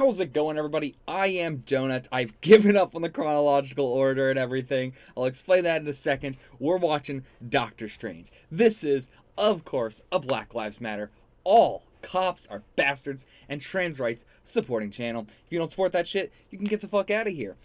How's it going, everybody? I am Donut. I've given up on the chronological order and everything. I'll explain that in a second. We're watching Doctor Strange. This is, of course, a Black Lives Matter. All cops are bastards and trans rights supporting channel. If you don't support that shit, you can get the fuck out of here.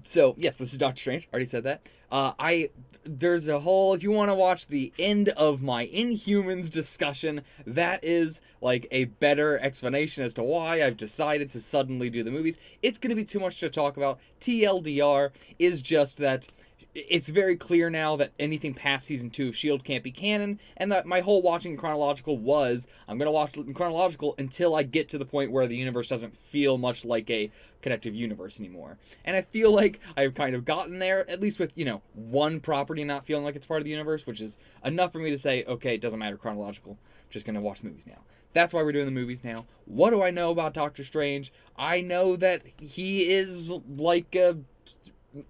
So, yes, this is Doctor Strange. Already said that. There's a whole, if you want to watch the end of my Inhumans discussion, that is like a better explanation as to why I've decided to suddenly do the movies. It's going to be too much to talk about. TLDR is just that it's very clear now that anything past season 2 of S.H.I.E.L.D. can't be canon, and that my whole watching chronological was, I'm going to watch in chronological until I get to the point where the universe doesn't feel much like a connective universe anymore. And I feel like I've kind of gotten there, at least with, one property not feeling like it's part of the universe, which is enough for me to say, okay, it doesn't matter chronological, I'm just going to watch the movies now. That's why we're doing the movies now. What do I know about Doctor Strange? I know that he is like a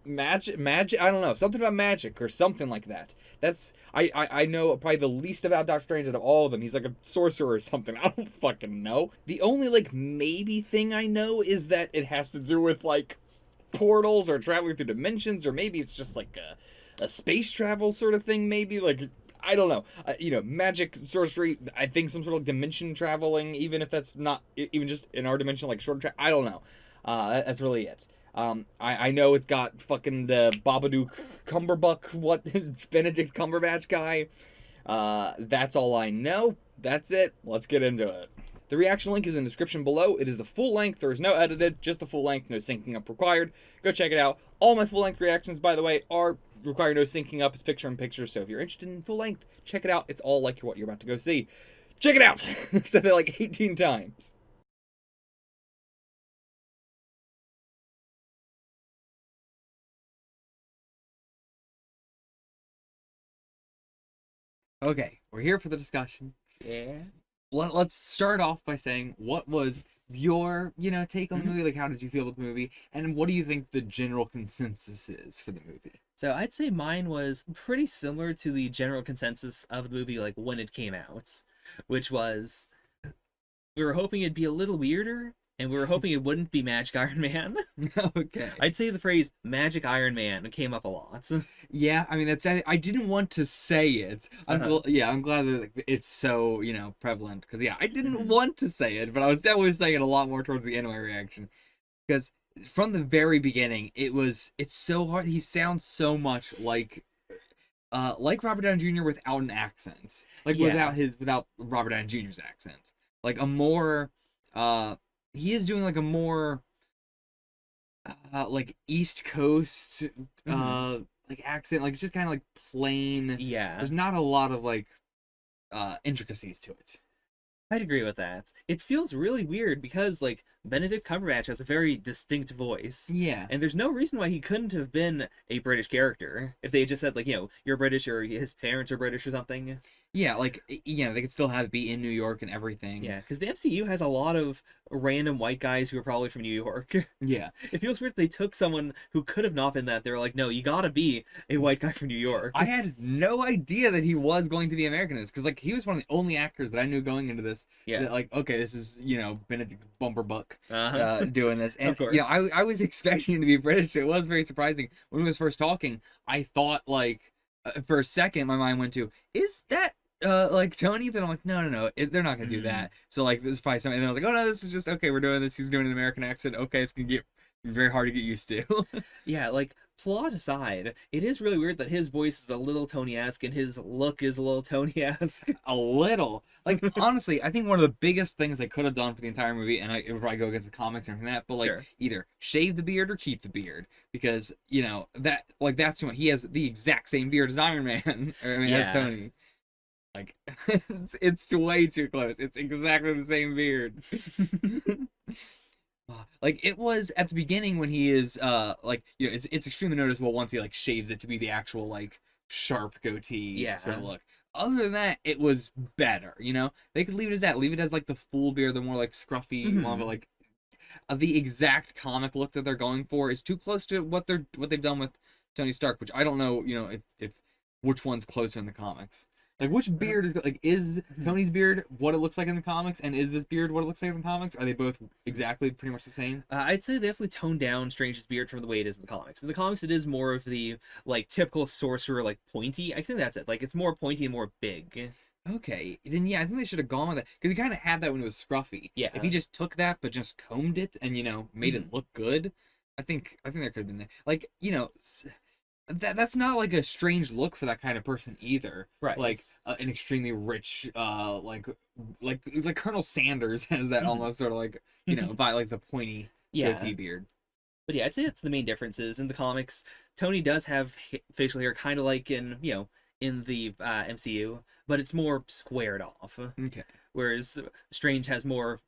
magic, I don't know, something about magic or something like that. That's I know probably the least about Doctor Strange out of all of them. He's like a sorcerer or something. I don't fucking know. The only like maybe thing I know is that it has to do with like portals or traveling through dimensions, or maybe it's just like a space travel sort of thing, maybe, like I don't know. Magic, sorcery, I think some sort of dimension traveling, even if that's not even just in our dimension, like short travel. I don't know. That's really it. I know it's got fucking the Babadook Cumberbuck, what is Benedict Cumberbatch guy. That's all I know. That's it. Let's get into it. The reaction link is in the description below. It is the full length. There is no edited, just the full length, no syncing up required. Go check it out. All my full length reactions, by the way, are require no syncing up. It's picture in picture, so if you're interested in full length, check it out. It's all like what you're about to go see. Check it out! I've said it like 18 times. Okay, we're here for the discussion. Yeah. Let's start off by saying, what was your, take on the movie? Like, how did you feel about the movie? And what do you think the general consensus is for the movie? So I'd say mine was pretty similar to the general consensus of the movie, like when it came out, which was we were hoping it'd be a little weirder, and we were hoping it wouldn't be Magic Iron Man. Okay. I'd say the phrase Magic Iron Man came up a lot. Yeah, I mean, I didn't want to say it. I'm glad that it's so, prevalent. Because, I didn't want to say it, but I was definitely saying it a lot more towards the end of my reaction. Because from the very beginning, it's so hard. He sounds so much like Robert Downey Jr. without an accent. Like, without Robert Downey Jr.'s accent. Like, a more, he is doing, like, a more, like, East Coast, like, accent. Like, it's just kind of, like, plain. Yeah. There's not a lot of, like, intricacies to it. I'd agree with that. It feels really weird because, like, Benedict Cumberbatch has a very distinct voice. Yeah. And there's no reason why he couldn't have been a British character if they had just said, like, you're British or his parents are British or something. Yeah, like, they could still have it be in New York and everything. Yeah, because the MCU has a lot of random white guys who are probably from New York. Yeah. It feels weird they took someone who could have not been that. They were like, no, you gotta be a white guy from New York. I had no idea that he was going to be Americanist, because, like, he was one of the only acters that I knew going into this. Yeah. That, like, okay, this is, Benedict Bumberbuck doing this. And, Of course. I was expecting him to be British. It was very surprising. When he was first talking, I thought, like, for a second, my mind went to, is that like Tony? But I'm like, no, they're not gonna do that. So, like, this is probably something. And then I was like, oh no, this is just okay. We're doing this. He's doing an American accent. Okay, it's gonna get very hard to get used to. Yeah, like, plot aside, it is really weird that his voice is a little Tony-esque and his look is a little Tony-esque. A little. Like, honestly, I think one of the biggest things they could have done for the entire movie, and it would probably go against the comics and everything like that, but, like, Sure. Either shave the beard or keep the beard, because, that's too much. He has the exact same beard as Iron Man. As Tony. Like, it's way too close. It's exactly the same beard. Like, it was at the beginning when he is, it's extremely noticeable once he, like, shaves it to be the actual, like, sharp goatee sort of look. Other than that, it was better, They could leave it as that. Leave it as, like, the full beard, the more, like, scruffy, more of a, like, the exact comic look that they're going for is too close to what they've done with Tony Stark, which I don't know, if which one's closer in the comics. Like, which beard is Tony's beard what it looks like in the comics, and is this beard what it looks like in the comics? Are they both exactly pretty much the same? I'd say they definitely toned down Strange's beard from the way it is in the comics. In the comics, it is more of the like typical sorcerer, like pointy. I think that's it. Like it's more pointy and more big. Okay, then yeah, I think they should have gone with that because he kind of had that when it was scruffy. Yeah. If he just took that but just combed it and made it look good, I think that could have been there. Like that's not like a strange look for that kind of person either. Right. Like an extremely rich like Colonel Sanders has that almost sort of like by like the pointy goatee beard. But yeah, I'd say that's the main differences in the comics. Tony does have facial hair, kind of like in in the MCU, but it's more squared off. Okay. Whereas Strange has more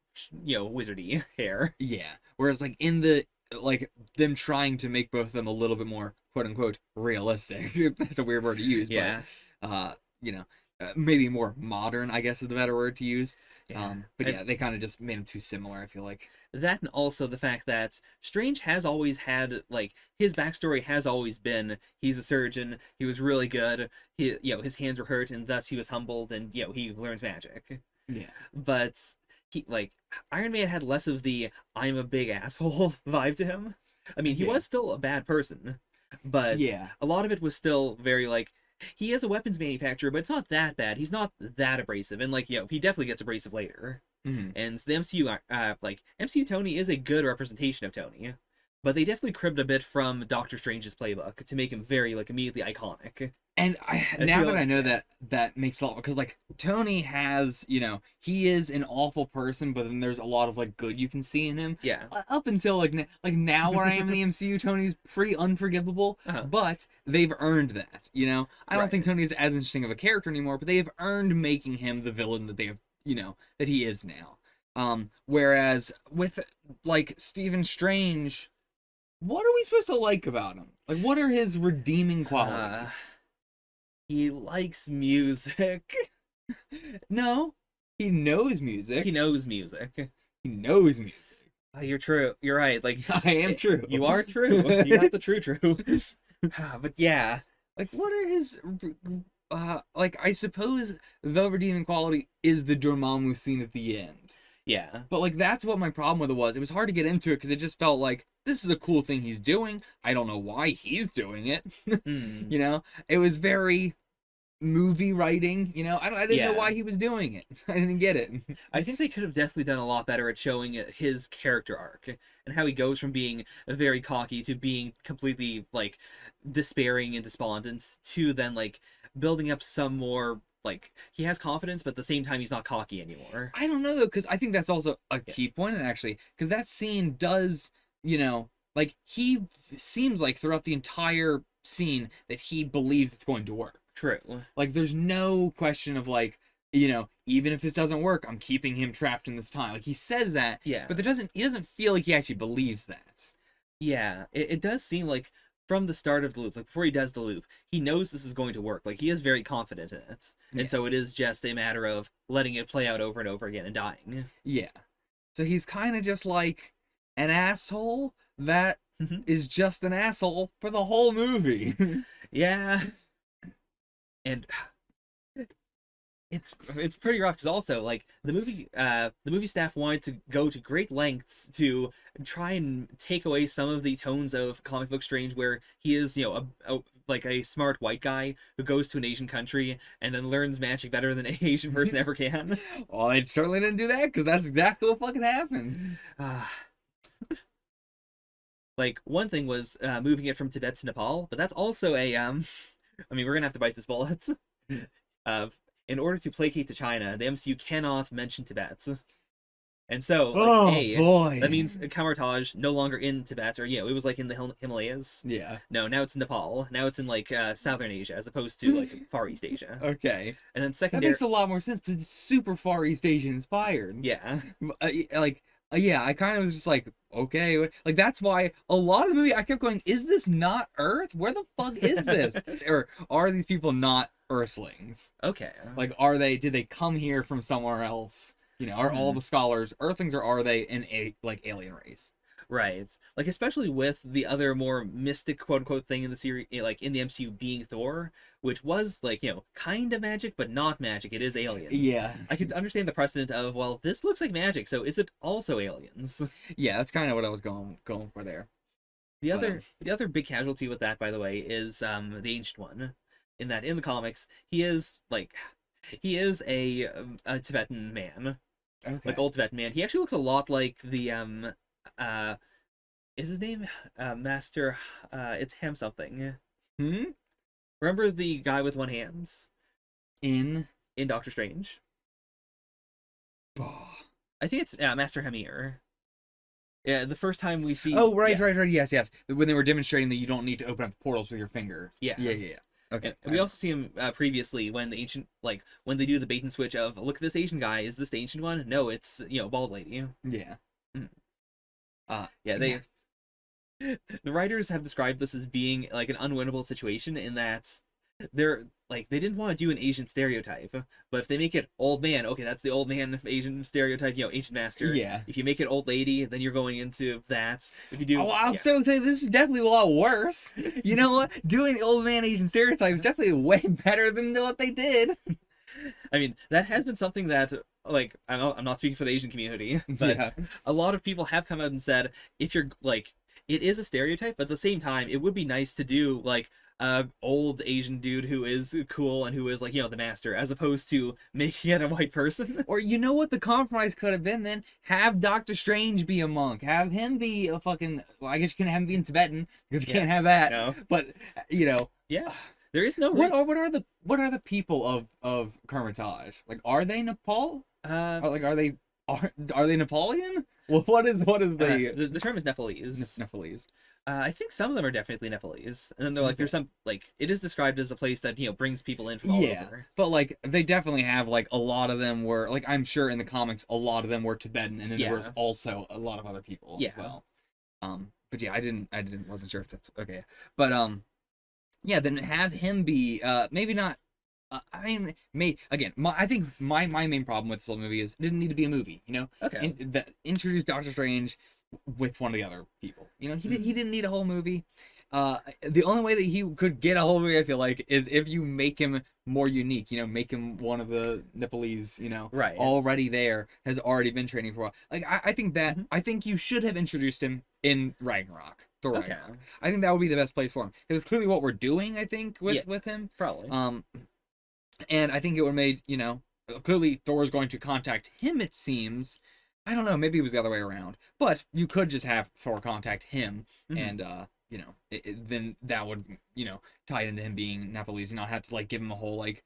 wizardy hair. Yeah. Whereas like in the like them trying to make both of them a little bit more quote unquote realistic. That's a weird word to use, Yeah. but maybe more modern, I guess is the better word to use. Yeah. But yeah, they kind of just made them too similar, I feel like. That and also the fact that Strange has always had like his backstory has always been he's a surgeon, he was really good, he his hands were hurt and thus he was humbled and he learns magic. Yeah. But he like Iron Man had less of the I'm a big asshole vibe to him. I mean, he was still a bad person, but a lot of it was still very like he is a weapons manufacturer, but it's not that bad. He's not that abrasive, and like he definitely gets abrasive later. Mm-hmm. And the MCU, MCU Tony is a good representation of Tony, but they definitely cribbed a bit from Doctor Strange's playbook to make him very like immediately iconic. And I know that makes a lot because like Tony has he is an awful person, but then there's a lot of like good you can see in him. Yeah. Up until like now where I am in the MCU, Tony's pretty unforgivable, but they've earned that. I don't think Tony is as interesting of a character anymore, but they have earned making him the villain that they have that he is now. Whereas with like Stephen Strange, what are we supposed to like about him? Like, what are his redeeming qualities? He likes music. No, he knows music. He knows music. He knows music. You're true. You're right. Like I am true. You are true. You got the true. But yeah, like what are his like I suppose the redeeming quality is the Dormammu scene at the end. Yeah. But like that's what my problem with it was. It was hard to get into it because it just felt like this is a cool thing he's doing. I don't know why he's doing it. It was very movie writing. I didn't know why he was doing it. I didn't get it. I think they could have definitely done a lot better at showing his character arc and how he goes from being very cocky to being completely like despairing and despondent to then like building up some more like he has confidence, but at the same time he's not cocky anymore. I don't know though, because I think that's also a key point, and actually, because that scene does, like he seems like throughout the entire scene that he believes it's going to work. True. Like there's no question of like, even if this doesn't work, I'm keeping him trapped in this time. Like he says that, but he doesn't feel like he actually believes that. Yeah, it does seem like from the start of the loop, like before he does the loop, he knows this is going to work. Like he is very confident in it. And so it is just a matter of letting it play out over and over again and dying. Yeah. So he's kind of just like an asshole that is just an asshole for the whole movie. Yeah. And it's pretty rough because also like the movie staff wanted to go to great lengths to try and take away some of the tones of comic book Strange, where he is like a smart white guy who goes to an Asian country and then learns magic better than an Asian person ever can. Well, they certainly didn't do that because that's exactly what fucking happened. Like one thing was moving it from Tibet to Nepal, but that's also a I mean, we're gonna have to bite this bullet. In order to placate to China, the MCU cannot mention Tibet. And so, boy, that means Kamar-Taj no longer in Tibet, or it was like in the Himalayas. Yeah. No, now it's in Nepal. Now it's in like Southern Asia as opposed to like Far East Asia. Okay. And then that makes a lot more sense because it's super Far East Asian inspired. Yeah. Yeah, I kind of was just like, okay, like that's why a lot of the movie I kept going, is this not Earth? Where the fuck is this? Or are these people not Earthlings? Okay. Like, did they come here from somewhere else? Are all the scholars Earthlings, or are they an alien race? Right. Like, especially with the other more mystic quote unquote thing in the series, like in the MCU being Thor, which was like, kind of magic, but not magic. It is aliens. Yeah. I could understand the precedent of, well, this looks like magic, so is it also aliens? Yeah, that's kind of what I was going for there. The But other big casualty with that, by the way, is the Ancient One. In that, in the comics, he is a Tibetan man, okay. like old Tibetan man. He actually looks a lot like the uh is his name Master it's Ham something. Hmm? Remember the guy with one hand In in Doctor Strange? oh, I think it's Master Hamir. Yeah, the first time we see. right, yeah, right. Yes, yes. When they were demonstrating that you don't need to open up portals with your fingers. Yeah. Yeah. Okay. And we also see him previously when the ancient, like when they do the bait and switch of, look at this Asian guy, is this the ancient one? No, it's bald lady. Yeah. Mm. Yeah, they the writers have described this as being like an unwinnable situation in that they're like, they didn't want to do an Asian stereotype, but if they make it old man, okay, that's the old man Asian stereotype, ancient master. Yeah. If you make it old lady, then you're going into that. If you do, I'll say this is definitely a lot worse. You know what? Doing the old man Asian stereotype is definitely way better than what they did. I mean, that has been something that, like, I'm not speaking for the Asian community, but Yeah. a lot of people have come out and said, if you're like, it is a stereotype, but at the same time, it would be nice to do like a old Asian dude who is cool and who is like, the master, as opposed to making it a white person. Or you know what the compromise could have been then? Have Doctor Strange be a monk. Have him be a fucking. Well, I guess you can have him be in Tibetan because you can't have that. No. But Yeah, there is no. what are the people of Kermitage? Like, are they Nepal? Are they Napoleon? Well, what is the term is Nepalese. Nepalese? I think some of them are definitely Nepalese, and then they're like, there's some, like, it is described as a place that brings people in from all over. But like they definitely have, like, a lot of them were, like, I'm sure in the comics a lot of them were Tibetan, and then there was also a lot of other people as well. But yeah, wasn't sure if that's okay. But yeah, then have him be maybe not. I mean, I think my main problem with this whole movie is it didn't need to be a movie. Okay. Introduce Doctor Strange with one of the other people. He didn't need a whole movie. The only way that he could get a whole movie, I feel like, is if you make him more unique. Make him one of the Nepalese. Right. Already there, has already been training for a while. Like, I think that I think you should have introduced him in Ragnarok. Thor Ragnarok. I think that would be the best place for him, because it's clearly what we're doing. I think with him probably. And I think it would have made, clearly Thor is going to contact him, it seems. I don't know, maybe it was the other way around. But you could just have Thor contact him, and, then that would, tie it into him being Nepalese, and not have to, like, give him a whole, like,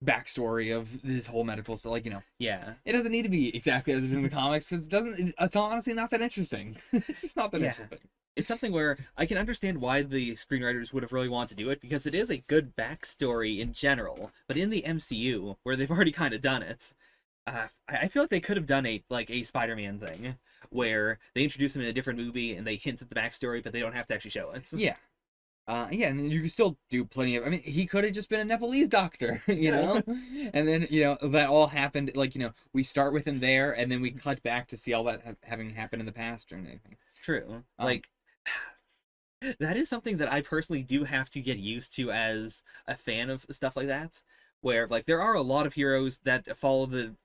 backstory of his whole medical stuff. Like, Yeah. It doesn't need to be exactly as it is in the comics, because it's honestly not that interesting. It's just not that interesting. It's something where I can understand why the screenwriters would have really wanted to do it, because it is a good backstory in general. But in the MCU, where they've already kind of done it, I feel like they could have done a Spider-Man thing, where they introduce him in a different movie and they hint at the backstory, but they don't have to actually show it. Yeah. And then you can still do plenty of. I mean, he could have just been a Nepalese doctor, and then that all happened. Like, we start with him there, and then we cut back to see all that having happened in the past or anything. True. That is something that I personally do have to get used to as a fan of stuff like that, where like there are a lot of heroes that follow the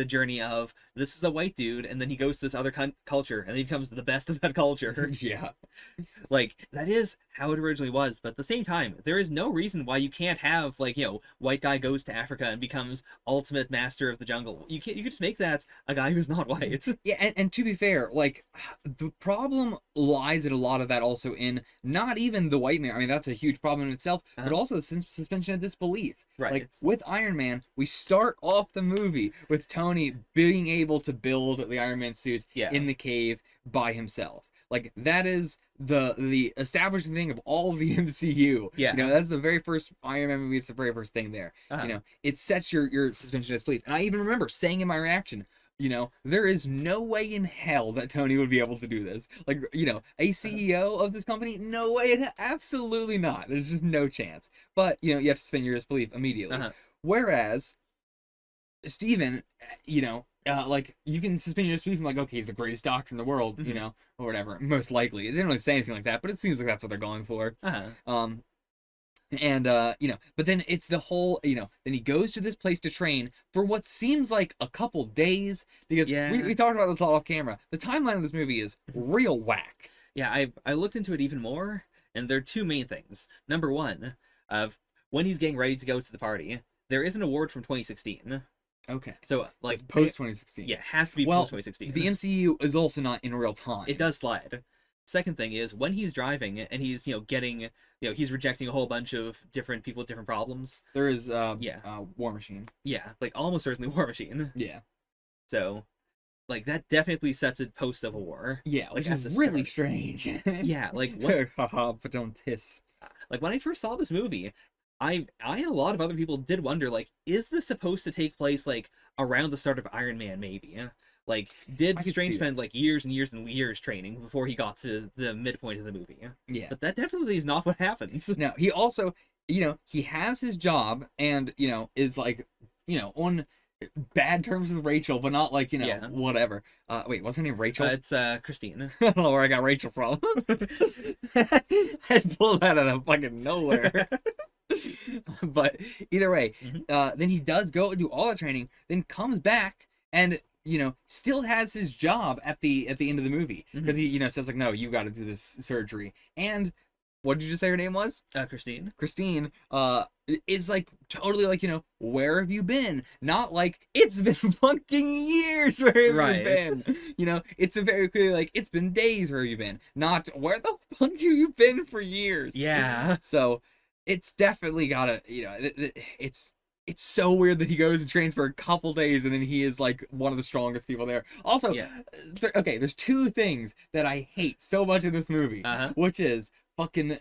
journey of, this is a white dude, and then he goes to this other culture, and he becomes the best of that culture. Yeah. Like, that is how it originally was, but at the same time, there is no reason why you can't have, like, white guy goes to Africa and becomes ultimate master of the jungle. You could just make that a guy who's not white. Yeah, and to be fair, like, the problem lies in a lot of that also in not even the white man. I mean, that's a huge problem in itself, but also the suspension of disbelief. Right. Like, with Iron Man, we start off the movie with Tony being able to build the Iron Man suits in the cave by himself. Like, that is the establishing thing of all of the MCU. Yeah. That's the very first Iron Man movie. It's the very first thing there. It sets your suspension of disbelief. And I even remember saying in my reaction, there is no way in hell that Tony would be able to do this. Like, a CEO of this company, no way, absolutely not. There's just no chance. But, you have to suspend your disbelief immediately. Whereas, Steven, like, you can suspend your disbelief from, like, okay, he's the greatest doctor in the world, or whatever. Most likely. It didn't really say anything like that, but it seems like that's what they're going for. Uh-huh. And but then it's the whole, then he goes to this place to train for what seems like a couple days, because Yeah. we talked about this a lot off camera. The timeline of this movie is real whack. Yeah, I looked into it even more, and there are two main things. Number one, of when he's getting ready to go to the party, there is an award from 2016. Okay. So, like, It's post 2016. yeah, it has to be Well, post 2016. the MCU is also not in real time. It does slide. Second thing is when he's driving and he's getting he's rejecting a whole bunch of different people with different problems. There is Yeah. War Machine. Yeah, like almost certainly War Machine. Yeah. So, like, that definitely sets it post Civil War. Yeah, which at is the really start. strange. Yeah, like when, but don't hiss. like when I first saw this movie, I and a lot of other people did wonder, like, is this supposed to take place like around the start of Iron Man? Maybe. Like, did I could Strange see spend like years and years and years training before he got to the midpoint of the movie? Yeah. But that definitely is not what happens. Now, he also, he has his job and, is like, on bad terms with Rachel, but not like, Yeah. whatever. Wait, what's her name? Rachel? It's Christine. I don't know where I got Rachel from. I pulled that out of fucking nowhere. But either way, then he does go and do all the training, then comes back and still has his job at the end of the movie, because he says like, no, you got to do this surgery. And what did you just say her name was? Christine. Christine is like totally like, where have you been? Not like, it's been fucking years, where have Right. you been? It's a very clearly like, it's been days, where have you been? Not, where the fuck have you been for years? Yeah. So it's definitely gotta, it's so weird that he goes and trains for a couple days and then he is like one of the strongest people there. Also, Yeah. There's two things that I hate so much in this movie, which is fucking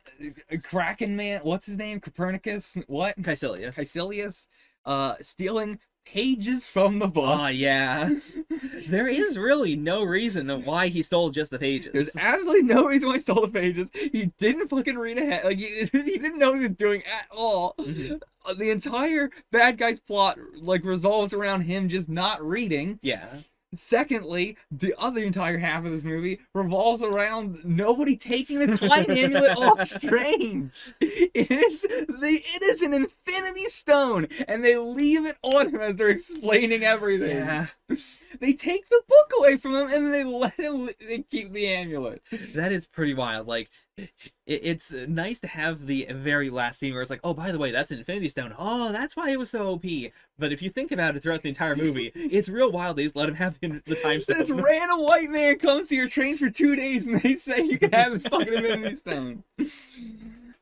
Kraken Man, what's his name? Copernicus? What? Caecilius. Caecilius, stealing pages from the book. Oh, yeah. There is really no reason of why he stole just the pages. There's absolutely no reason why he stole the pages. He didn't fucking read ahead. Like, he didn't know what he was doing at all. The entire bad guy's plot, like, revolves around him just not reading. Yeah. Secondly, the other entire half of this movie revolves around nobody taking the time amulet off Strange. It is an Infinity Stone, and they leave it on him as they're explaining everything. Yeah. They take the book away from him, and they let him keep the amulet. That is pretty wild. Like, it's nice to have the very last scene where it's like, oh, by the way, that's an Infinity Stone. Oh, that's why it was so OP. But if you think about it throughout the entire movie, it's real wild. They just let him have the time stone. This random white man comes here, trains for 2 days, and they say you can have this fucking Infinity Stone.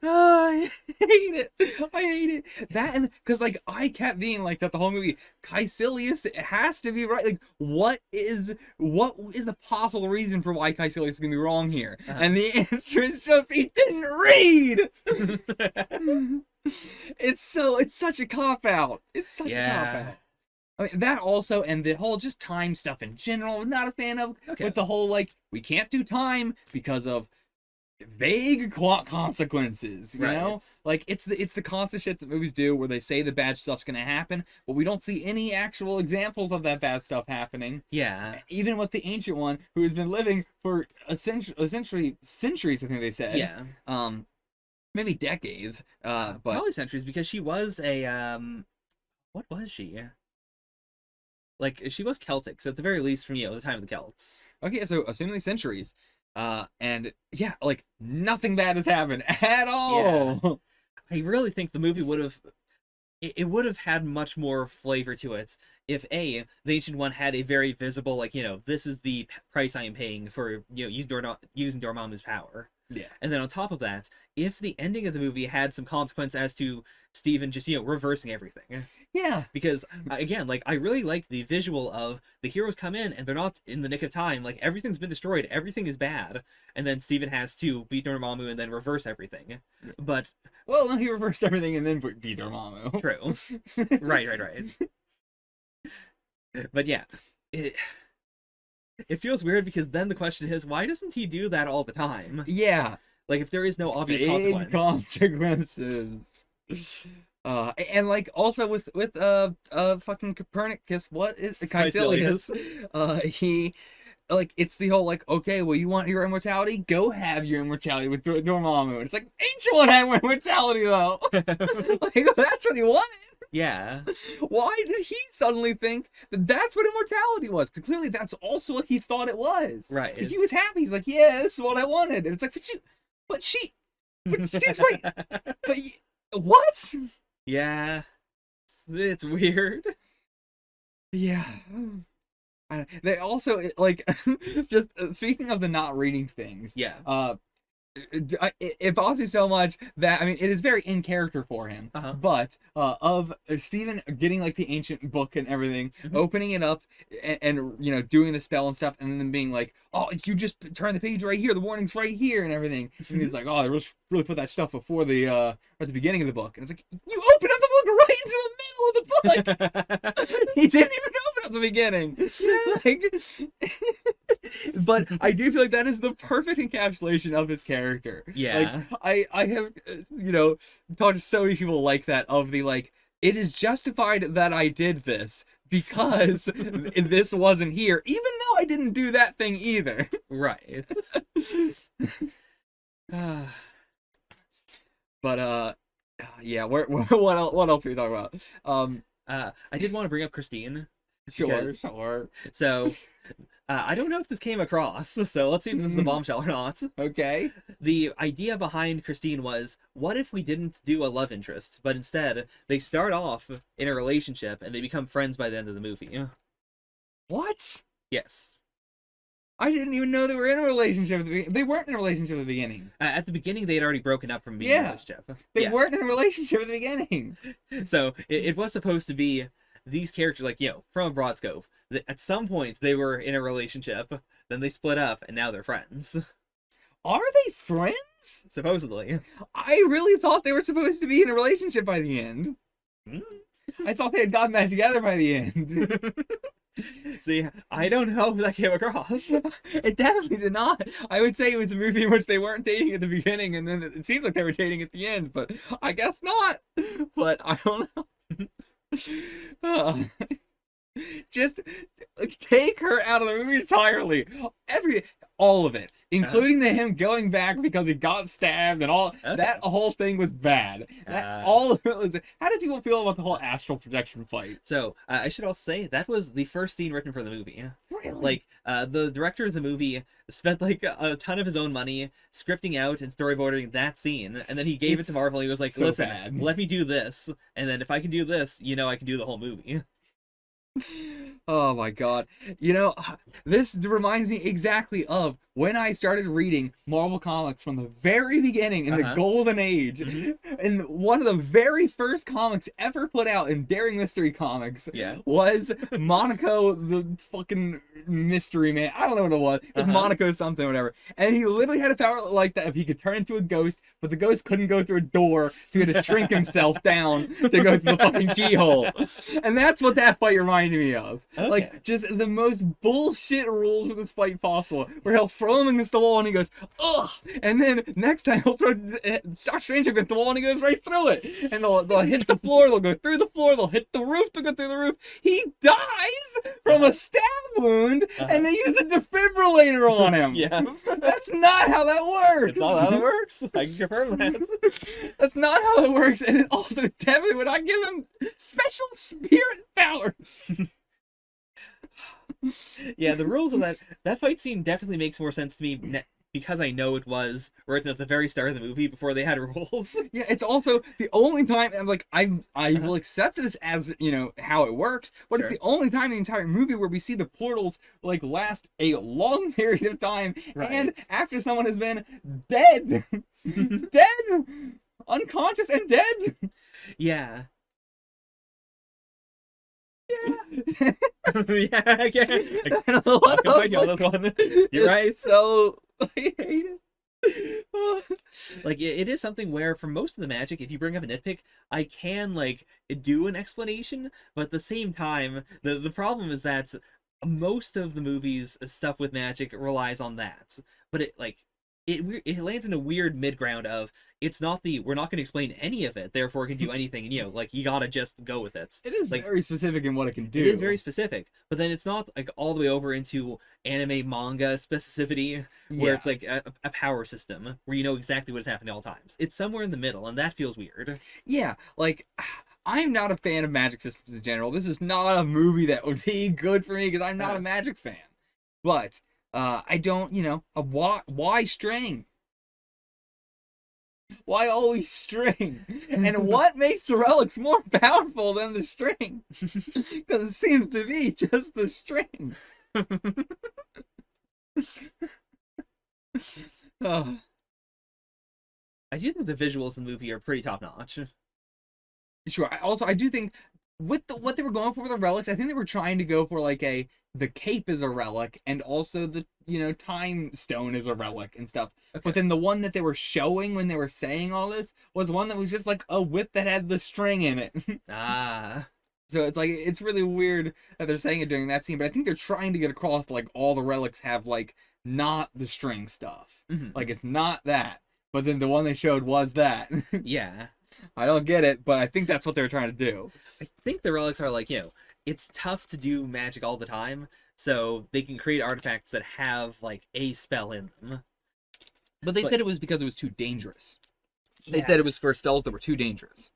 Oh, I hate it. I hate it. That, and because like I kept being like that the whole movie. Caecilius has to be right. Like, what is the possible reason for why Caecilius is gonna be wrong here? And the answer is just he didn't read. It's such a cop out. It's such a cop out. I mean, that also, and the whole just time stuff in general, I'm not a fan of. Okay. With the whole like, we can't do time because of vague consequences, you know? Like, it's the constant shit that movies do where they say the bad stuff's gonna happen, but we don't see any actual examples of that bad stuff happening. Yeah. Even with the Ancient One, who has been living for essentially centuries, I think they said. Yeah. Maybe decades. But probably centuries, because she was a what was she? Like, she was Celtic, so at the very least from the time of the Celts. Okay, so assuming centuries. And yeah, like nothing bad has happened at all. Yeah. I really think the movie would have had much more flavor to it if the Ancient One had a very visible, like, this is the price I am paying for using Dormammu's power. Yeah. And then on top of that, if the ending of the movie had some consequence as to Steven just reversing everything. Yeah. Because again, like, I really like the visual of the heroes come in and they're not in the nick of time. Like, everything's been destroyed, everything is bad, and then Steven has to beat Dormammu and then reverse everything. Yeah. But no, he reversed everything and then beat Dormammu. True. Right. But yeah, it feels weird, because then the question is, why doesn't he do that all the time? Yeah. Like, if there is no obvious Big consequence. consequences. And like also with fucking Copernicus, what is Caecilius. Caecilius? He like it's the whole like, okay, well, you want your immortality, go have your immortality with Dormammu. It's like ancient one had more immortality though. Like that's what he wanted. Yeah. Why did he suddenly think that that's what immortality was? Because clearly that's also what he thought it was. Right. He was happy. He's like, yeah, this is what I wanted. And it's like, but she's right. What? Yeah. It's weird. Yeah. They also like just speaking of the not reading things. Yeah. It bothers me so much that I mean it is very in character for him. Uh-huh. But of Stephen getting like the ancient book and everything, opening it up and you know doing the spell and stuff, and then being like, oh, you just turn the page right here, the warning's right here and everything. And he's like, oh, they really put that stuff before the at the beginning of the book, and it's like you open up the book right into the middle of the book. He didn't even open up the beginning. Like, but I do feel like that is the perfect encapsulation of his character. Yeah. Like I have you know talked to so many people like that of the like it is justified that I did this because this wasn't here, even though I didn't do that thing either. Right. But yeah, what else are we talking about? I did want to bring up Christine. Sure. So, I don't know if this came across, so let's see if this is the bombshell or not. Okay. The idea behind Christine was, what if we didn't do a love interest, but instead they start off in a relationship and they become friends by the end of the movie? What? Yes. I didn't even know they were in a relationship. They weren't in a relationship at the beginning. At the beginning, they had already broken up from being in a relationship. They weren't in a relationship at the beginning. So it was supposed to be these characters, like, you know, from a broad scope. At some point, they were in a relationship, then they split up, and now they're friends. Are they friends? Supposedly. I really thought they were supposed to be in a relationship by the end. I thought they had gotten back together by the end. See, I don't know if that came across. It definitely did not. I would say it was a movie in which they weren't dating at the beginning, and then it seems like they were dating at the end, but I guess not. But I don't know. Just take her out of the movie entirely. All of it, including him going back because he got stabbed and all. Okay. That whole thing was bad. All of it was. How did people feel about the whole astral projection fight? So I should also say that was the first scene written for the movie. Really? Like the director of the movie spent like a ton of his own money scripting out and storyboarding that scene, and then he gave it to Marvel. And he was like, so "Listen, bad. let me do this, and then if I can do this, you know, I can do the whole movie." Oh my god. You know, this reminds me exactly of when I started reading Marvel Comics from the very beginning in the Golden Age. And one of the very first comics ever put out in Daring Mystery Comics was Monaco the fucking Mystery Man. I don't know what it was. It was Monaco something, whatever. And he literally had a power like that if he could turn into a ghost, but the ghost couldn't go through a door, so he had to shrink himself down to go through the fucking keyhole. And that's what that fight reminded me of. Okay. Like, just the most bullshit rules for this fight possible, where he'll throw him against the wall and he goes, ugh! And then next time he'll throw Doctor Strange against the wall and he goes right through it. And they'll hit the floor, they'll go through the floor, they'll hit the roof, they'll go through the roof. He dies from a stab wound, and they use a defibrillator on him. Yeah. That's not how that works. It's not how that works. I can confirm that. That's not how it works, and it also definitely would not give him special spirit powers. Yeah, the rules of that fight scene definitely makes more sense to me because I know it was written at the very start of the movie before they had rules. Yeah, it's also the only time I'm like I will accept this as, you know, how it works, but it's the only time in the entire movie where we see the portals like last a long period of time, and after someone has been dead, dead, unconscious and dead. Yeah. Yeah. Yeah, I can't fight you on this one. You're right. So I hate it. Like, it is something where for most of the magic, if you bring up a nitpick, I can like do an explanation, but at the same time, the problem is that most of the movie's stuff with magic relies on that. But it like it lands in a weird mid ground of it's not the we're not going to explain any of it, therefore it can do anything, and like you gotta just go with it. It is Like very specific in what it can do. it is very specific, but then it's not like all the way over into anime manga specificity where Yeah. it's like a power system where you know exactly what is happening at all times. It's somewhere in the middle, and that feels weird. Yeah, like I'm not a fan of magic systems in general. This is not a movie that would be good for me because I'm not a magic fan. But I don't, why string? Why always string? And what makes the relics more powerful than the string? Because it seems to be just the string. Oh, I do think the visuals in the movie are pretty top notch. sure. I do think with what they were going for with the relics, I think they were trying to go for like the cape is a relic and also the time stone is a relic and stuff. Okay. But then the one that they were showing when they were saying all this was one that was just like a whip that had the string in it. Ah. So it's like it's really weird that they're saying it during that scene, but I think they're trying to get across like all the relics have like not the string stuff. Mhm. Like it's not that. But then the one they showed was that. Yeah. I don't get it, but I think that's what they were trying to do. I think the relics are like, it's tough to do magic all the time, so they can create artifacts that have like a spell in them. But they But- said it was because it was too dangerous. They Yeah. said it was for spells that were too dangerous.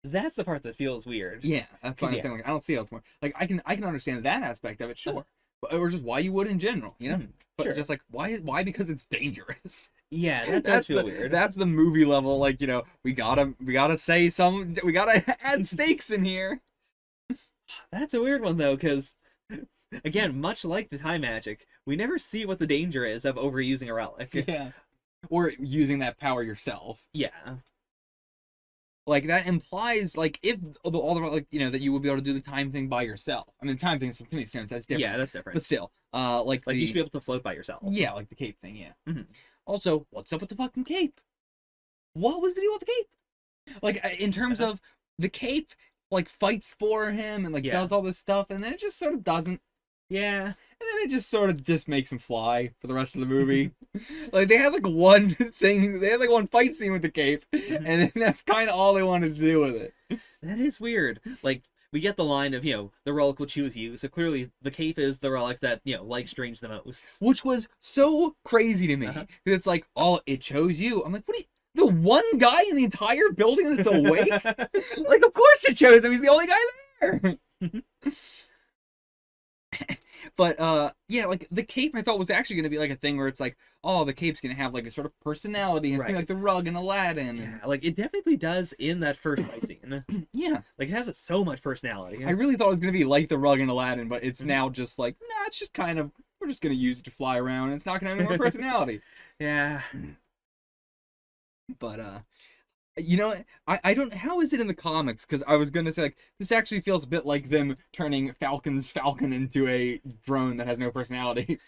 That's the part that feels weird. Yeah, that's why I'm Yeah. saying like I don't see how it's more like I can understand that aspect of it, sure, but or just why you would in general, Mhm, But sure. just like why because it's dangerous. Yeah, that does That's feel the weird. that's the movie level. Like we gotta say we gotta add stakes in here. That's a weird one though, because again, much like the time magic, we never see what the danger is of overusing a relic. Yeah, or using that power yourself. Yeah. Like that implies like if all the like that you would be able to do the time thing by yourself. I mean, time thing's Infinity Stones, that's different. Yeah, that's different. But still, like you should be able to float by yourself. yeah, like the cape thing, yeah. Mhm. Also, what's up with the fucking cape? What was the deal with the cape? Like in terms of the cape, like fights for him and like Yeah. does all this stuff, and then it just sort of doesn't. Yeah. And then it just sort of just makes him fly for the rest of the movie. Like they had like one thing, they had like one fight scene with the cape, and then that's kind of all they wanted to do with it. That is weird. Like, we get the line of, the relic will choose you, so clearly the cape is the relic that, likes Strange the most. Which was so crazy to me. Uh-huh. 'Cause it's like, oh, it chose you. I'm like, what? The one guy in the entire building that's awake? Like, of course it chose him. He's the only guy there. But yeah, like the cape I thought was actually gonna be like a thing where it's like, oh, the cape's gonna have like a sort of personality and it's gonna be Right. like the rug in Aladdin. Yeah, like, it definitely does in that first fight scene. Yeah. Like, it has so much personality. I really thought it was gonna be like the rug in Aladdin, but it's Mhm. now just like, nah, it's just kind of we're just gonna use it to fly around and it's not gonna have any more personality. Yeah. But I don't how is it in the comics? Because I was gonna say like this actually feels a bit like them turning Falcon's Falcon into a drone that has no personality.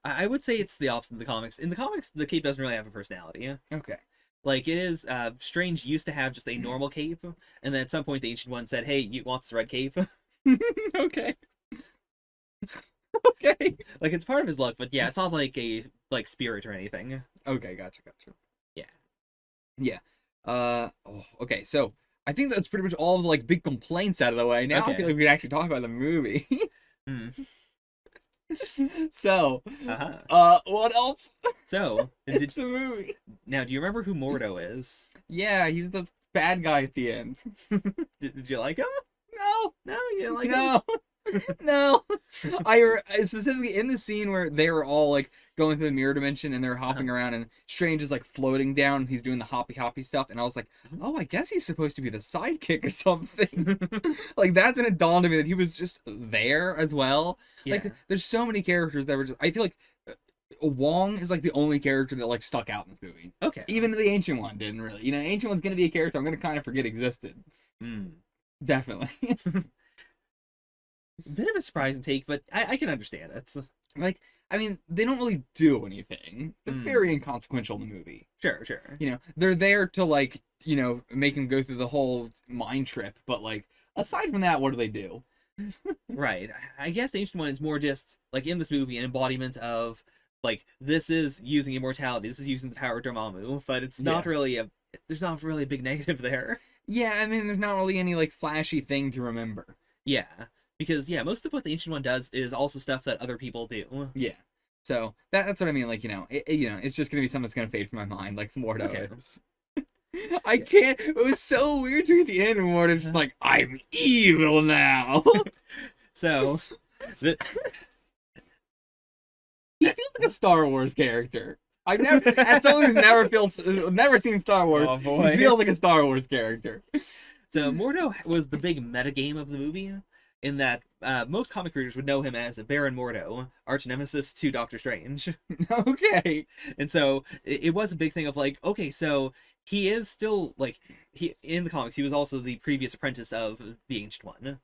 I would say it's the opposite in the comics. In the comics, the cape doesn't really have a personality. Okay. Like, it is, Strange used to have just a normal cape, and then at some point the Ancient One said, hey, you want this red cape? Okay. Okay. Like, it's part of his look, but yeah, it's not like a, spirit or anything. Okay, gotcha. Yeah. Yeah. Okay, so I think that's pretty much all of the like big complaints out of the way. Now I Okay. feel like we can actually talk about the movie. Hmm. So, Uh-huh. what else? So, It's the movie. now, do you remember who Mordo is? Yeah, he's the bad guy at the end. Did you like him? No, No, you didn't like him? no, no. I specifically in the scene where they were all like going through the mirror dimension and they're hopping around and Strange is like floating down. He's doing the hoppy stuff, and I was like, oh, I guess he's supposed to be the sidekick or something. Like that's when it dawned on me that he was just there as well. Yeah. Like there's so many characters that were just. I feel like Wong is like the only character that like stuck out in this movie. Okay. Even the Ancient One didn't really. Ancient One's gonna be a character I'm gonna kind of forget existed. Mm. Definitely. Bit of a surprising take, but I can understand it. Like, I mean, they don't really do anything. They're Mm. very inconsequential in the movie. Sure. They're there to like, make him go through the whole mind trip. But like, aside from that, what do they do? Right. I guess the Ancient One is more just, like, in this movie, an embodiment of like this is using immortality, this is using the power of Dormammu, but it's not Yeah. really a there's not really a big negative there. Yeah, I mean, there's not really any like flashy thing to remember. Yeah, because yeah, most of what the Ancient One does is also stuff that other people do. Yeah. So that's what I mean. Like, it's just gonna be something that's gonna fade from my mind, like Mordo Okay. is. I can't. It was so weird to the end when Mordo's just like, I'm evil now. So, the, He feels like a Star Wars character. I've never, as someone who's never seen Star Wars, Oh, boy. he feels like a Star Wars character. so Mordo was the big metagame of the movie, in that most comic readers would know him as Baron Mordo, arch nemesis to Doctor Strange. Okay. And so it was a big thing of like, okay, so he is still like he in the comics he was also the previous apprentice of the Ancient One.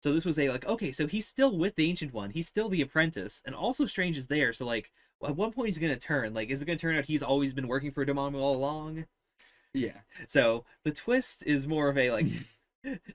So this was a like, okay, so he's still with the Ancient One, he's still the apprentice, and also Strange is there. So like, at what point he's gonna turn? Like, is it gonna turn out he's always been working for Dormammu all along? Yeah. So the twist is more of a like.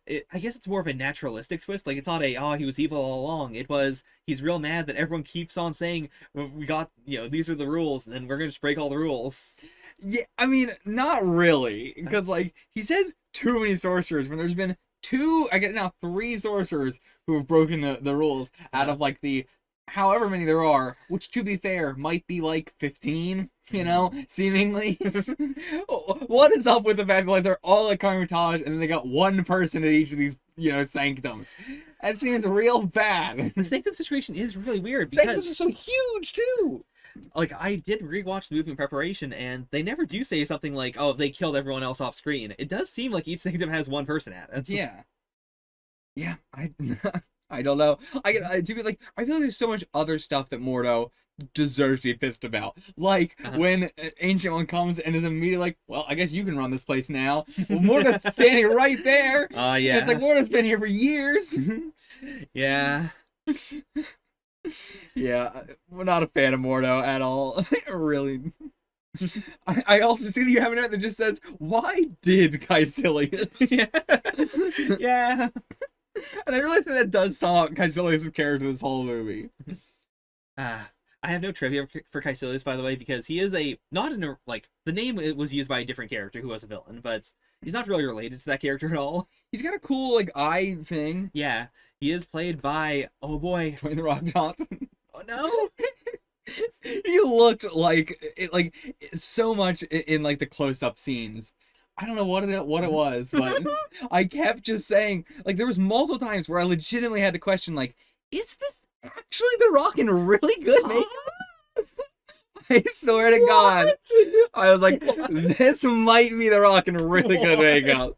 I guess it's more of a naturalistic twist. Like, it's not a, he was evil all along. It was, he's real mad that everyone keeps on saying, "Well, we got, these are the rules, and then we're going to just break all the rules." Yeah, I mean, not really, because like he says too many sorcerers when there's been three sorcerers who have broken the rules out of like the however many there are, which to be fair might be like 15, seemingly. What is up with the fact that like they're all at Carmitage and then they got one person at each of these sanctums? That seems real bad. The Sanctum situation is really weird Sanctums are because, so huge too. like, I did rewatch the movie in preparation, and they never do say something like, "Oh, they killed everyone else off screen." It does seem like each Sanctum has one person at it. Yeah. Yeah, I don't know. I feel like there's so much other stuff that Mordo deserves to be pissed about. Like when Ancient One comes and is immediately like, "Well, I guess you can run this place now." Well, Mordo's standing right there. Yeah. It's like Mordo's been here for years. Yeah. Yeah, we're not a fan of Mordo at all. Really. I also see that you have a note that just says, "Why did Caecilius?" Yeah. Yeah. And I really think that does sum up Caecilius' character this whole movie. I have no trivia for Caecilius, by the way, because he is not in a, like, the name was used by a different character who was a villain, but he's not really related to that character at all. He's got a cool, like, eye thing. Yeah, he is played by, oh boy. Dwayne The Rock Johnson. Oh no! He looked so much in like the close-up scenes. I don't know what it was, but I kept just saying, like, there was multiple times where I legitimately had to question, like, is this actually The Rock in really good makeup? I swear to God, I was like, this might be The Rock in really good makeup.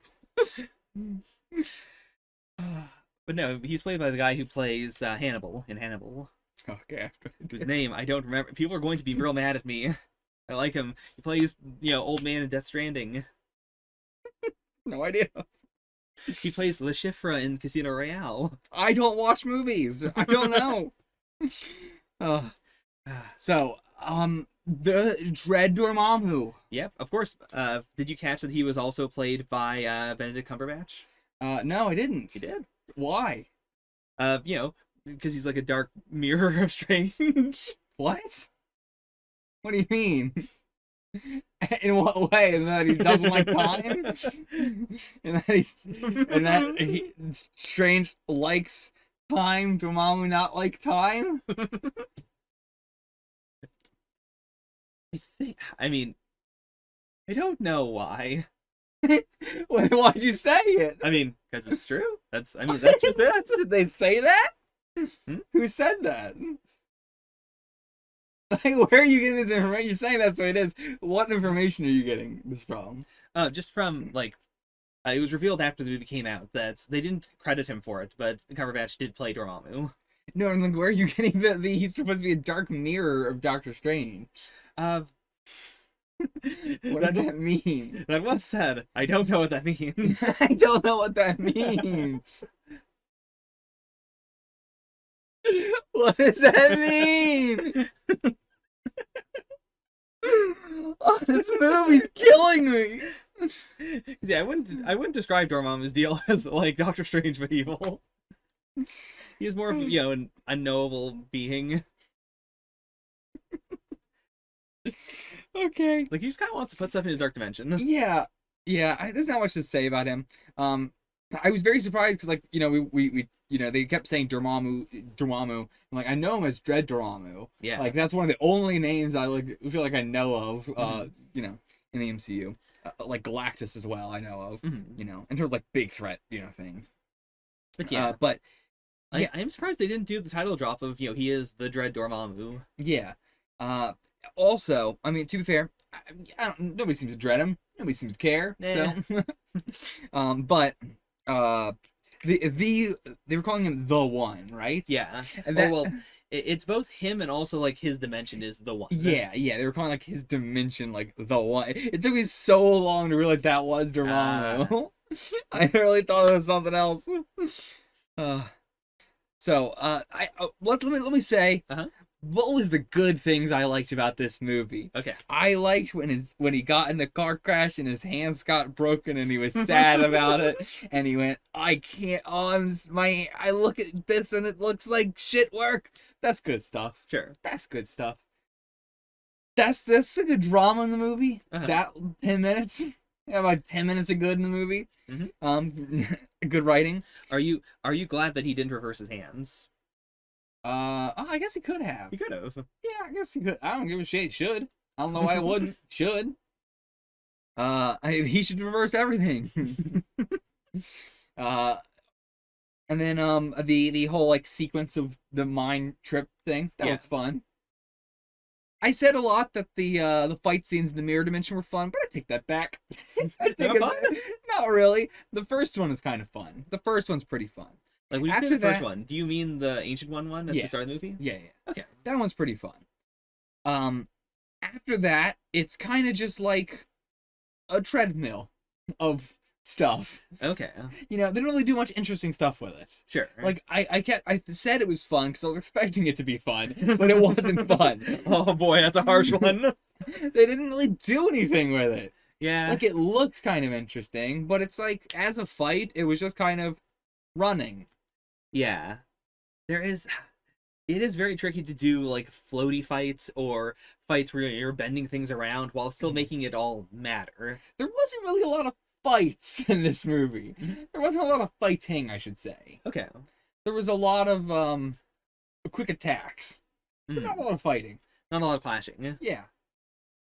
But no, he's played by the guy who plays Hannibal in Hannibal. Okay. Whose name I don't remember. People are going to be real mad at me. I like him. He plays, old man in Death Stranding. No idea. He plays Le Chiffre in Casino Royale. I don't watch movies. I don't know. So, the Dread Dormammu. Yep, of course. Did you catch that he was also played by Benedict Cumberbatch? No, I didn't. He did. Why? Because he's like a dark mirror of Strange. What? What do you mean? In what way? In that he doesn't like time? In that Strange likes time, Dormammu not like time? I don't know why. Why'd you say it? Because it's true. That's just it. Did they say that? Who said that? Like, where are you getting this information? You're saying that's the way it is. What information are you getting this from? Just from, like, it was revealed after the movie came out that they didn't credit him for it, but Cumberbatch did play Dormammu. No, I'm like, where are you getting that he's supposed to be a dark mirror of Doctor Strange? What does that mean? That was said. I don't know what that means. I don't know what that means. What does that mean? Oh, this movie's killing me. Yeah, I wouldn't describe Dormammu's deal as like Doctor Strange but evil. He's more of, an unknowable being. Okay. Like, he just kind of wants to put stuff in his dark dimension. Yeah, yeah. There's not much to say about him. I was very surprised because, like, they kept saying Dormammu. I'm like, I know him as Dread Dormammu. Yeah. Like, that's one of the only names I feel like I know of. In the MCU, like Galactus as well. I know of. Mhm. In terms of like big threat, things. But yeah, But yeah, I'm surprised they didn't do the title drop of, he is the Dread Dormammu. yeah. Also, I mean, to be fair, nobody seems to dread him. Nobody seems to care. Nah. So, but they were calling him the One, right? Yeah. And that, well, it's both him and also like his dimension is the One. yeah. They were calling like his dimension like the One. It took me so long to realize that was Dormammu. I really thought it was something else. Let me say, what was the good things I liked about this movie? Okay. I liked when he got in the car crash and his hands got broken and he was sad about it, and he went, I can't. I look at this and it looks like shit work. That's good stuff. Sure. That's good stuff. That's the good drama in the movie. That 10 minutes. About 10 minutes of good in the movie. Good writing. Are you glad that he didn't reverse his hands? I guess he could have. He could have. Yeah, I guess he could. I don't give a shit. He should. I don't know why I wouldn't. Should. He should reverse everything. And then the whole like sequence of the mind trip thing that was fun. I said a lot that the fight scenes in the mirror dimension were fun, but I take that back. Not really. The first one is kind of fun. The first one's pretty fun. Like, when you say the first one, do you mean the ancient one at the start of the movie? Yeah. Okay. That one's pretty fun. After that, it's kind of just like a treadmill of stuff. Okay. They don't really do much interesting stuff with it. Sure. Like, I said it was fun because I was expecting it to be fun, but it wasn't fun. Oh boy, that's a harsh one. They didn't really do anything with it. Yeah. Like, it looks kind of interesting, but it's like, as a fight, it was just kind of running. Yeah. It is very tricky to do like floaty fights or fights where you're bending things around while still making it all matter. There wasn't really a lot of fights in this movie. There wasn't a lot of fighting, I should say. Okay. There was a lot of quick attacks. But not a lot of fighting. Not a lot of clashing. Yeah.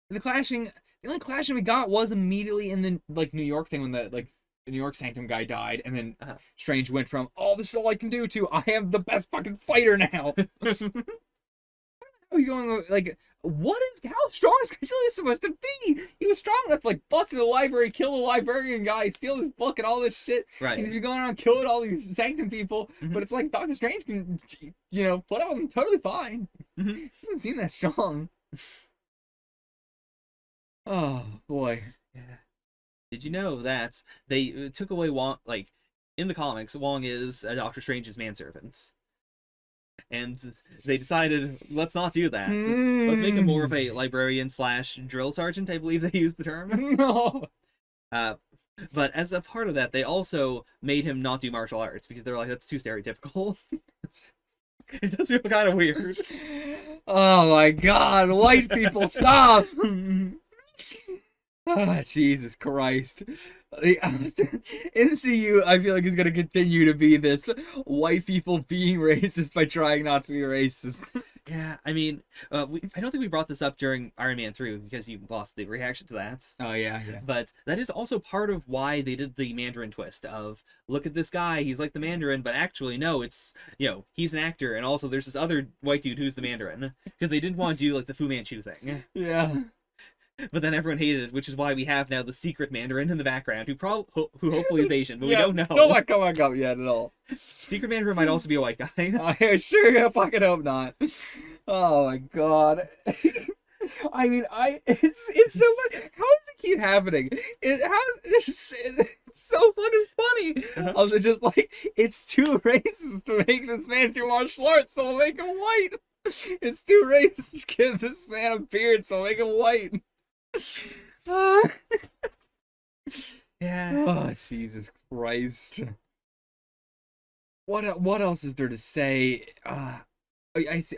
The only clashing we got was immediately in the like New York thing when the New York Sanctum guy died, and then Strange went from, oh, this is all I can do, to, I am the best fucking fighter now. How are you going, like, how strong is Caecilius supposed to be? He was strong enough to, like, bust into the library, kill the librarian guy, steal his book and all this shit. Right. And he's been going around killing all these Sanctum people, but it's like Doctor Strange can, put up with him totally fine. He doesn't seem that strong. Oh, boy. Yeah. Did you know that they took away Wong, like, in the comics, Wong is Doctor Strange's manservant. And they decided, let's not do that. Let's make him more of a librarian / drill sergeant, I believe they used the term. No. But as a part of that, they also made him not do martial arts, because they're like, that's too stereotypical. It does feel kind of weird. Oh my god, white people, stop! Oh, Jesus Christ. The MCU, I feel like, is going to continue to be this white people being racist by trying not to be racist. Yeah, I mean, I don't think we brought this up during Iron Man 3 because you lost the reaction to that. Oh, yeah. But that is also part of why they did the Mandarin twist of, look at this guy, he's like the Mandarin, but actually, no, it's, he's an actor, and also there's this other white dude who's the Mandarin. Because they didn't want to do, like, the Fu Manchu thing. Yeah. But then everyone hated it, which is why we have now the secret Mandarin in the background, who hopefully is Asian, but we don't know. Still not coming up yet at all. Secret Mandarin might also be a white guy. I sure fucking hope not. Oh my god. I mean, it's so funny. How does it keep happening? It's so fucking funny. They're just like, it's too racist to make this man do martial arts, so we'll make him white. It's too racist to give this man a beard, so we'll make him white. Yeah. Oh, Jesus Christ. What else is there to say? I see.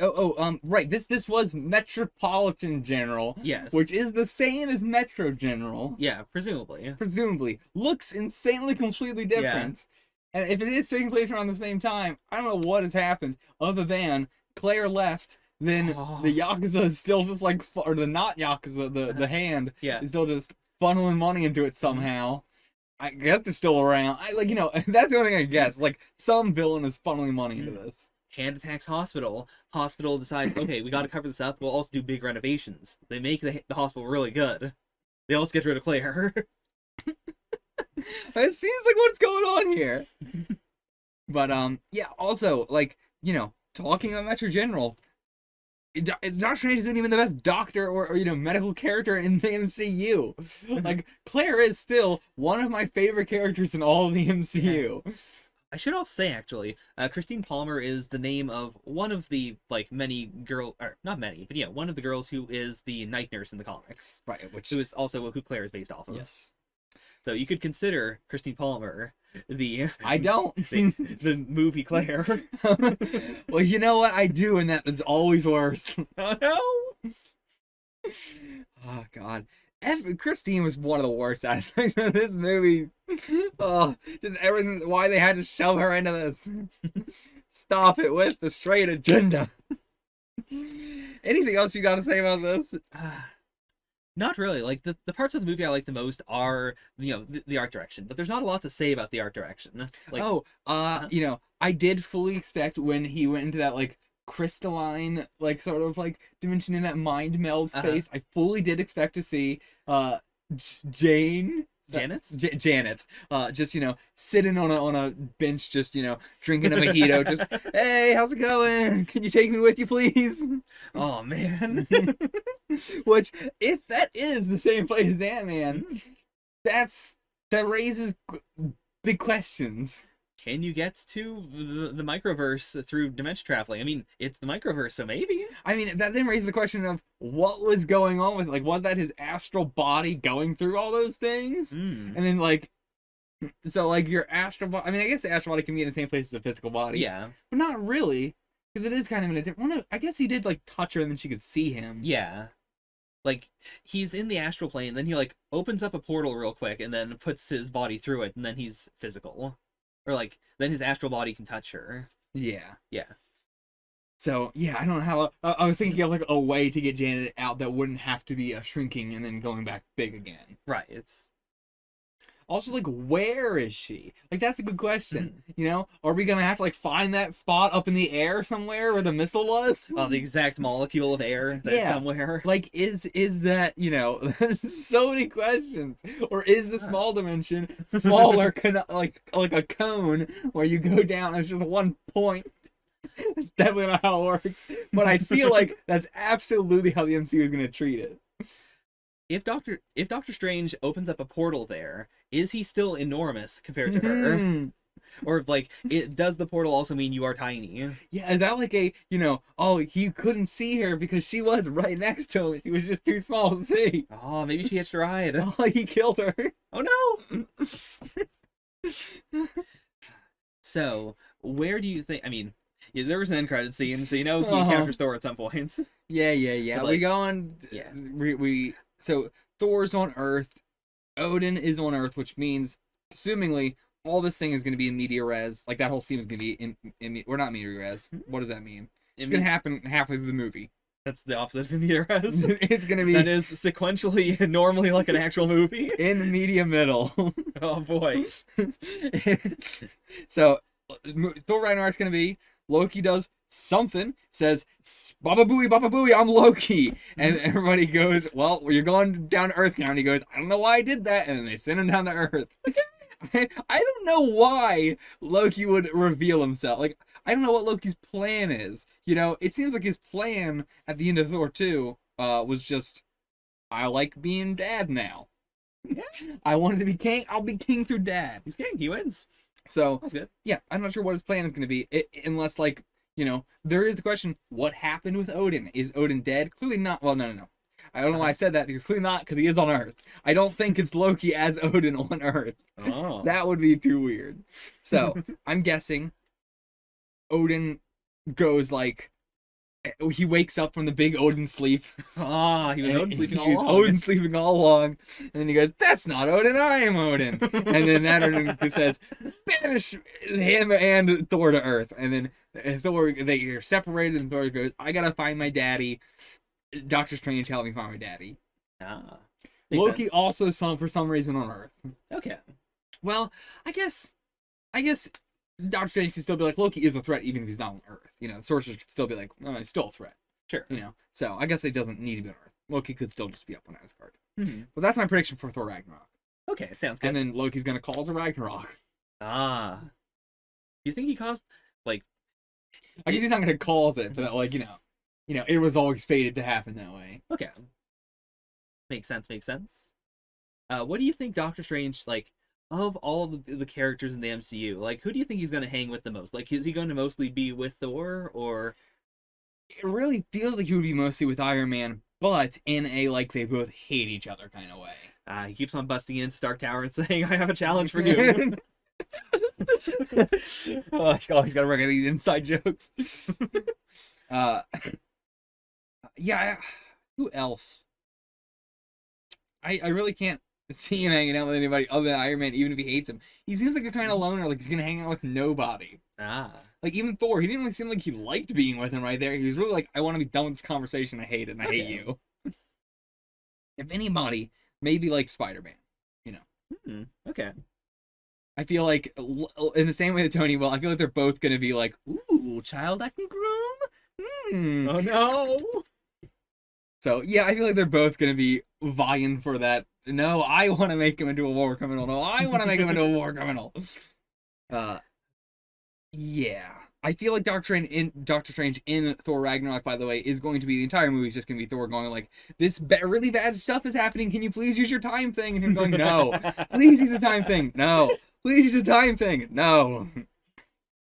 Right. This was Metropolitan General, Yes. which is the same as Metro General. Yeah, presumably. Presumably, looks insanely completely different. And if it is taking place around the same time, I don't know what has happened other than Claire left. Then the Yakuza is still just like, or the not Yakuza, the hand is still just funneling money into it somehow. I guess they're still around. That's the only thing I guess. Like, some villain is funneling money into this. Hand attacks hospital. Hospital decides, okay, we got to cover this up. We'll also do big renovations. They make the hospital really good. They also get rid of Claire. It seems like what's going on here. But yeah. Also, like, talking about Metro General, Doctor Strange isn't even the best doctor or medical character in the MCU. Like, Claire is still one of my favorite characters in all of the MCU. I should also say, actually, Christine Palmer is the name of one of the, like, many girl, or not many, but yeah, one of the girls who is the night nurse in the comics. Right, who is also who Claire is based off of. Yes. So you could consider Christine Palmer I don't. the movie Claire. Well, you know what? I do, and that's always worse. Oh, no! Oh, God. Christine was one of the worst aspects of this movie. Oh, just everything, why they had to shove her into this. Stop it with the straight agenda. Anything else you got to say about this? Not really. Like, the parts of the movie I like the most are, the art direction. But there's not a lot to say about the art direction. Like, I did fully expect when he went into that, like, crystalline, like, sort of, like, dimension in that mind meld space, I fully did expect to see, Janet? Janet. Just, sitting on a bench, just, drinking a mojito, just, hey, how's it going? Can you take me with you, please? Oh, man. Which, if that is the same place as Ant-Man, that raises big questions. Can you get to the microverse through dimension traveling? I mean, it's the microverse, so maybe. I mean, that then raises the question of what was going on with, like, was that his astral body going through all those things? And then, like, so, like, your astral body, I mean, I guess the astral body can be in the same place as the physical body. Yeah. But not really, because it is kind of in a different, well, no, I guess he did, like, touch her and then she could see him. Yeah. Like, he's in the astral plane, then he, like, opens up a portal real quick and then puts his body through it, and then he's physical. Or, like, then his astral body can touch her. Yeah. Yeah. So, yeah, I don't know how... I was thinking of, like, a way to get Janet out that wouldn't have to be a shrinking and then going back big again. Right, it's... Also, like, where is she? Like, that's a good question. Are we gonna have to, like, find that spot up in the air somewhere where the missile was? The exact molecule of air that somewhere. Like, is that, so many questions. Or is the small dimension smaller, like a cone where you go down and it's just one point? That's definitely not how it works. But I feel like that's absolutely how the MCU is gonna treat it. If Doctor Strange opens up a portal there, is he still enormous compared to her? Or, like, does the portal also mean you are tiny? Yeah, is that like a, he couldn't see her because she was right next to him. She was just too small to see. Oh, maybe she hitched a ride. Oh, he killed her. Oh, no! So, where do you think, I mean, there was an end credit scene, so he encounters Thor at some point. Yeah. But, like, we go on, so Thor's on Earth, Odin is on Earth, which means, assumingly, all this thing is going to be in media res. Like, that whole scene is going to be in or not media res. What does that mean? It's going to happen halfway through the movie. That's the opposite of media res. It's going to be... That is sequentially, normally like an actual movie. In the media middle. Oh, boy. So, Thor Ragnarok's going to be, Loki does something, says, Baba Booey, I'm Loki. And everybody goes, well, you're going down to Earth now. And he goes, I don't know why I did that. And then they send him down to Earth. I don't know why Loki would reveal himself. Like, I don't know what Loki's plan is. It seems like his plan at the end of Thor 2 was just, I like being dad now. Yeah. I wanted to be king. I'll be king through dad. He's king. He wins. So, that's good. Yeah, I'm not sure what his plan is going to be. Unless, like, there is the question, what happened with Odin? Is Odin dead? Clearly not. Well, no. I don't know why I said that, because clearly not, because he is on Earth. I don't think it's Loki as Odin on Earth. Oh. That would be too weird. So, I'm guessing Odin goes, like, he wakes up from the big Odin sleep. Ah, he was Odin sleeping all He was along. Odin sleeping all along. And then he goes, "That's not Odin, I am Odin." And then that Odin says, "Banish him and Thor to Earth." And then Thor, they are separated, and Thor goes, "I gotta find my daddy. Doctor Strange, help me find my daddy." Ah, makes Loki sense. also for some reason on Earth. Okay. Well, I guess Doctor Strange can still be like, Loki is a threat even if he's not on Earth. You know, the sorcerers could still be like, oh, he's still a threat. Sure. You know, so I guess it doesn't need to be on Earth. Loki could still just be up on Asgard. Hmm. But that's my prediction for Thor Ragnarok. Okay, sounds good. And then Loki's gonna cause a Ragnarok. Ah, you think he caused like? I guess he's not gonna cause it, but like you know, it was always fated to happen that way. Okay, makes sense. Makes sense. What do you think Doctor Strange like? Of all the characters in the MCU, like who do you think he's gonna hang with the most? Like, is he going to mostly be with Thor, or It really feels like he would be mostly with Iron Man, but in a like they both hate each other kind of way. he keeps on busting into Stark Tower and saying, "I have a challenge for you." Oh, you always gotta work at these inside jokes. uh, yeah. Who else? I really can't see him hanging out with anybody other than Iron Man, even if he hates him. He seems like a kind of loner, like he's gonna hang out with nobody. Ah, Like even Thor, he didn't really seem like he liked being with him right there. He was really like, I want to be done with this conversation. I hate it, and I hate Okay. you. If anybody, maybe like Spider-Man. okay. I feel like in the same way that Tony will, I feel like they're both gonna be like, ooh, child I can groom. Oh no. So yeah, I feel like they're both gonna be vying for that. No, I want to make him into a war criminal. No, I want to make him into a war criminal. Yeah, I feel like Doctor Strange in Thor Ragnarok, by the way, is going to be the entire movie is just gonna be Thor going like, this really bad stuff is happening. Can you please use your time thing? And him going, no, please use the time thing. No, please use the time thing. No.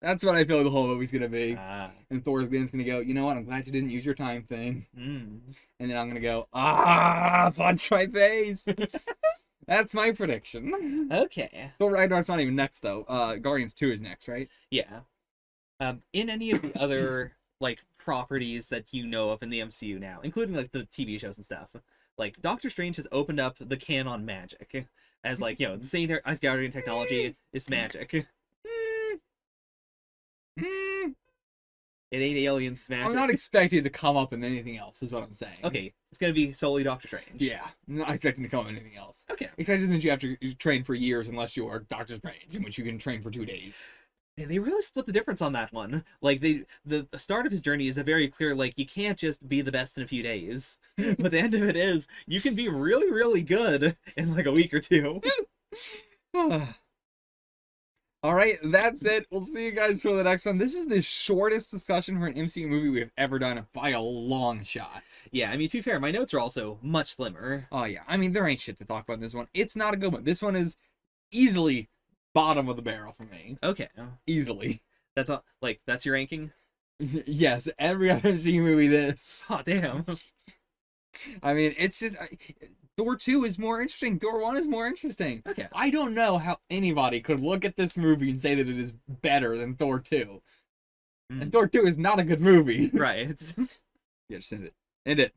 That's what I feel like the whole movie's gonna be. Ah. And Thor's gonna go, you know what? I'm glad you didn't use your time thing. Mm. And then I'm gonna go, punch my face. That's my prediction. Okay. Thor Ragnarok's not even next though. Guardians 2 is next, right? Yeah. In any of the other like properties that you know of in the MCU now, including like the TV shows and stuff, like Doctor Strange has opened up the canon magic as like the same Asgardian technology is magic. It ain't aliens magic. I'm not expecting to come up in anything else, is what I'm saying. Okay, it's gonna be solely Doctor Strange. Yeah, I'm not expecting to come up in anything else. Okay. Expecting that you have to train for years unless you are Doctor Strange, in which you can train for 2 days. And they really split the difference on that one. Like the start of his journey is a very clear like you can't just be the best in a few days. But the end of it is you can be really, really good in like a week or two. All right, that's it. We'll see you guys for the next one. This is the shortest discussion for an MCU movie we've ever done by a long shot. Yeah, I mean, to be fair, my notes are also much slimmer. Oh, yeah. I mean, there ain't shit to talk about in this one. It's not a good one. This one is easily bottom of the barrel for me. Okay. Easily. That's all. Like, that's your ranking? Yes, every other MCU movie this. Oh, damn. I mean, it's just... Thor 2 is more interesting. Thor 1 is more interesting. Okay. I don't know how anybody could look at this movie and say that it is better than Thor 2. And Thor 2 is not a good movie. Right. Yeah, just end it. End it.